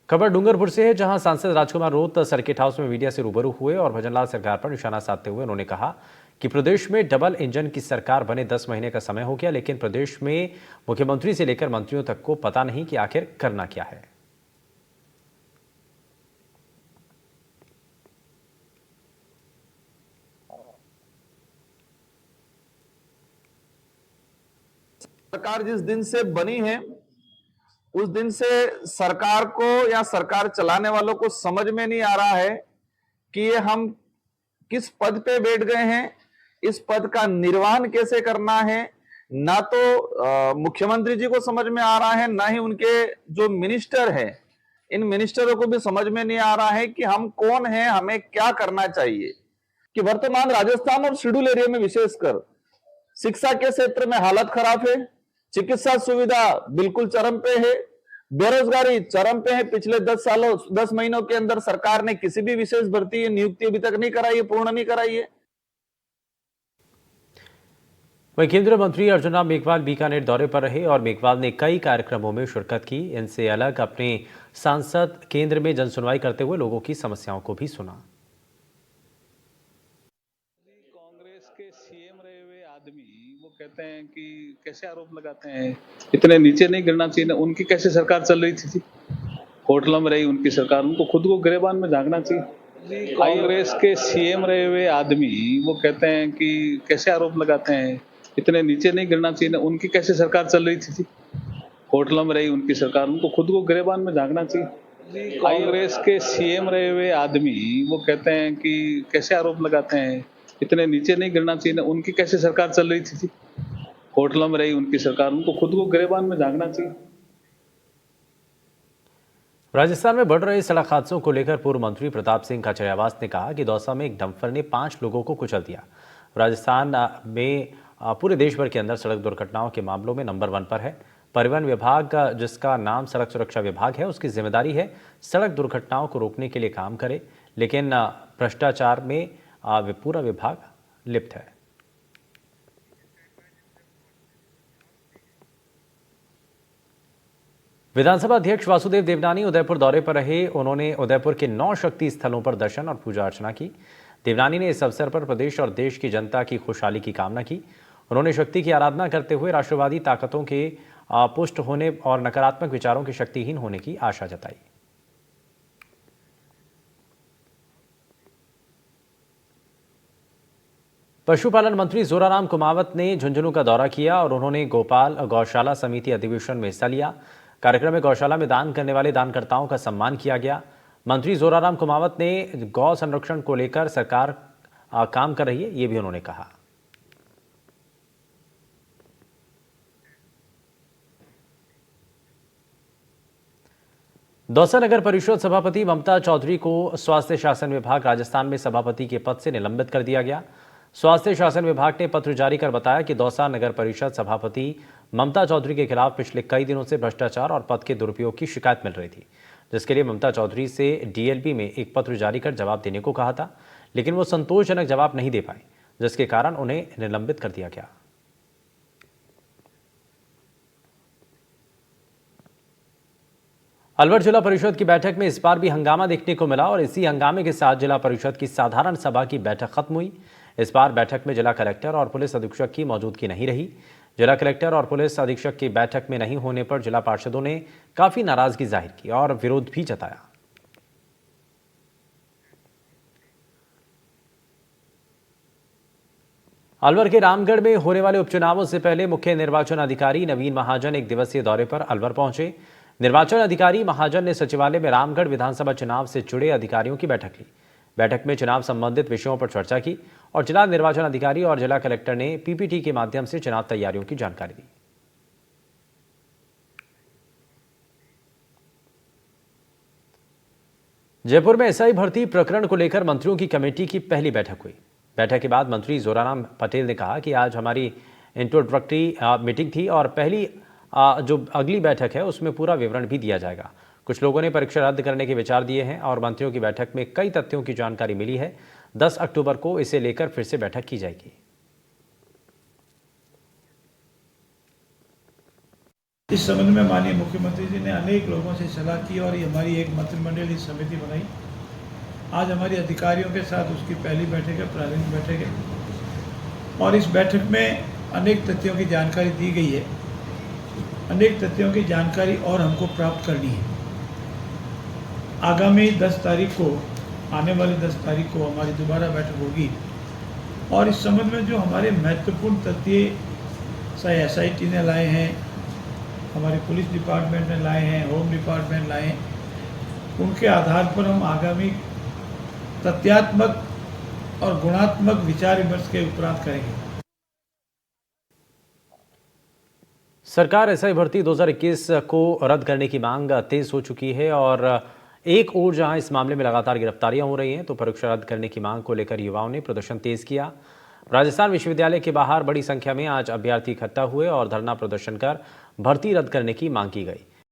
खबर डूंगरपुर से है, जहां सांसद राजकुमार रोत सर्किट हाउस में मीडिया से रूबरू हुए और भजनलाल सरकार पर निशाना साधते हुए उन्होंने कहा कि प्रदेश में डबल इंजन की सरकार बने 10 महीने का समय हो गया, लेकिन प्रदेश में मुख्यमंत्री से लेकर मंत्रियों तक को पता नहीं कि आखिर करना क्या है। सरकार जिस दिन से बनी है उस दिन से सरकार को या सरकार चलाने वालों को समझ में नहीं आ रहा है कि ये हम किस पद पे बैठ गए हैं, इस पद का निर्वहन कैसे करना है। ना तो मुख्यमंत्री जी को समझ में आ रहा है, ना ही उनके जो मिनिस्टर है, इन मिनिस्टरों को भी समझ में नहीं आ रहा है कि हम कौन हैं, हमें क्या करना चाहिए। कि वर्तमान राजस्थान और शेड्यूल एरिया में विशेषकर शिक्षा के क्षेत्र में हालत खराब है, चिकित्सा सुविधा बिल्कुल चरम पे है, बेरोजगारी चरम पे है। पिछले 10 महीनों के अंदर सरकार ने किसी भी विशेष भर्ती नियुक्ति अभी तक नहीं कराई है, पूर्ण नहीं कराई है। वहीं केंद्रीय मंत्री अर्जुन राम मेघवाल बीकानेर दौरे पर रहे और मेघवाल ने कई कार्यक्रमों में शिरकत की। इनसे अलग अपने सांसद केंद्र में जनसुनवाई करते हुए लोगों की समस्याओं को भी सुना। कांग्रेस के सीएम रहे हुए आदमी वो कहते हैं कि कैसे आरोप लगाते हैं, इतने नीचे नहीं गिरना चाहिए। उनकी कैसे सरकार चल रही थी, होटलों में रही उनकी सरकार, उनको खुद को गिरेबान में झांकना चाहिए। कांग्रेस के सीएम रहे हुए आदमी वो कहते हैं कि कैसे आरोप लगाते हैं, इतने नीचे नहीं गिरना चाहिए। उनकी कैसे सरकार चल रही थी, होटलों में रही उनकी सरकार, उनको खुद को गिरेबान में झांकना चाहिए। कांग्रेस के सीएम रहे हुए आदमी वो कहते हैं कि कैसे आरोप लगाते हैं, इतने नीचे नहीं गिरना चाहिए। उनकी कैसे सरकार चल रही थी, होटलों में रही उनकी सरकार, उनको खुद को गिरेबान में झांकना चाहिए। राजस्थान में बढ़ रहे सड़क हादसों को लेकर पूर्व मंत्री प्रताप सिंह खाचरियावास ने कहा कि दौसा में एक डंपर ने 5 लोगों को कुचल दिया। राजस्थान में पूरे देश भर के अंदर सड़क दुर्घटनाओं के मामलों में नंबर 1 पर है। परिवहन विभाग, जिसका नाम सड़क सुरक्षा विभाग है, उसकी जिम्मेदारी है सड़क दुर्घटनाओं को रोकने के लिए काम करे, लेकिन भ्रष्टाचार में पूरा विभाग लिप्त है। विधानसभा अध्यक्ष वासुदेव देवनानी उदयपुर दौरे पर रहे। उन्होंने उदयपुर के 9 शक्ति स्थलों पर दर्शन और पूजा अर्चना की। देवनानी ने इस अवसर पर प्रदेश और देश की जनता की खुशहाली की कामना की। उन्होंने शक्ति की आराधना करते हुए राष्ट्रवादी ताकतों के पुष्ट होने और नकारात्मक विचारों के शक्तिहीन होने की आशा जताई। पशुपालन मंत्री जोराराम कुमावत ने झुंझुनू का दौरा किया और उन्होंने गोपाल गौशाला समिति अधिवेशन में हिस्सा लिया। कार्यक्रम में गौशाला में दान करने वाले दानकर्ताओं का सम्मान किया गया। मंत्री जोराराम कुमावत ने गौ संरक्षण को लेकर सरकार काम कर रही है, ये भी उन्होंने कहा। दौसा नगर परिषद सभापति ममता चौधरी को स्वास्थ्य शासन विभाग राजस्थान में सभापति के पद से निलंबित कर दिया गया। स्वास्थ्य शासन विभाग ने पत्र जारी कर बताया कि दौसा नगर परिषद सभापति ममता चौधरी के खिलाफ पिछले कई दिनों से भ्रष्टाचार और पद के दुरुपयोग की शिकायत मिल रही थी, जिसके लिए ममता चौधरी से डीएलपी में एक पत्र जारी कर जवाब देने को कहा था, लेकिन वो संतोषजनक जवाब नहीं दे पाए, जिसके कारण उन्हें निलंबित कर दिया गया। अलवर जिला परिषद की बैठक में इस बार भी हंगामा देखने को मिला और इसी हंगामे के साथ जिला परिषद की साधारण सभा की बैठक खत्म हुई। इस बार बैठक में जिला कलेक्टर और पुलिस अधीक्षक की मौजूदगी नहीं रही। जिला कलेक्टर और पुलिस अधीक्षक की बैठक में नहीं होने पर जिला पार्षदों ने काफी नाराजगी जाहिर की और विरोध भी जताया। अलवर के रामगढ़ में होने वाले उपचुनावों से पहले मुख्य निर्वाचन अधिकारी नवीन महाजन एक दिवसीय दौरे पर अलवर पहुंचे। निर्वाचन अधिकारी महाजन ने सचिवालय में रामगढ़ विधानसभा चुनाव से जुड़े अधिकारियों की बैठक ली। बैठक में चुनाव संबंधित विषयों पर चर्चा की और जिला निर्वाचन अधिकारी और जिला कलेक्टर ने पीपीटी के माध्यम से चुनाव तैयारियों की जानकारी दी। जयपुर में एसआई भर्ती प्रकरण को लेकर मंत्रियों की कमेटी की पहली बैठक हुई। बैठक के बाद मंत्री जोराराम पटेल ने कहा कि आज हमारी इंट्रोडक्टरी मीटिंग थी और पहली जो अगली बैठक है उसमें पूरा विवरण भी दिया जाएगा। कुछ लोगों ने परीक्षा रद्द करने के विचार दिए हैं और मंत्रियों की बैठक में कई तथ्यों की जानकारी मिली है। 10 अक्टूबर को इसे लेकर फिर से बैठक की जाएगी। इस संबंध में माननीय मुख्यमंत्री जी ने अनेक लोगों से सलाह की और ये हमारी एक मंत्रिमंडलीय समिति बनाई। आज हमारे अधिकारियों के साथ उसकी पहली बैठक है, प्रारंभिक बैठक है और इस बैठक में अनेक तथ्यों की जानकारी दी गई है। अनेक तथ्यों की जानकारी और हमको प्राप्त करनी है। आगामी 10 तारीख को, आने वाली 10 तारीख को हमारी दोबारा बैठक होगी और इस संबंध में जो हमारे महत्वपूर्ण तथ्य चाहे SIT ने लाए हैं, हमारे पुलिस डिपार्टमेंट ने लाए हैं, होम डिपार्टमेंट लाए हैं, उनके आधार पर हम आगामी तथ्यात्मक और गुणात्मक विचार विमर्श के उपरांत करेंगे। सरकार SI भर्ती 2021 को रद्द करने की मांग तेज हो चुकी है और एक ओर जहां इस मामले में लगातार गिरफ्तारियां हो रही हैं तो परीक्षा रद्द करने की मांग को लेकर युवाओं ने प्रदर्शन तेज किया। राजस्थान विश्वविद्यालय के बाहर बड़ी संख्या में आज अभ्यर्थी इकट्ठा हुए और धरना प्रदर्शन कर भर्ती रद्द करने की मांग की गई।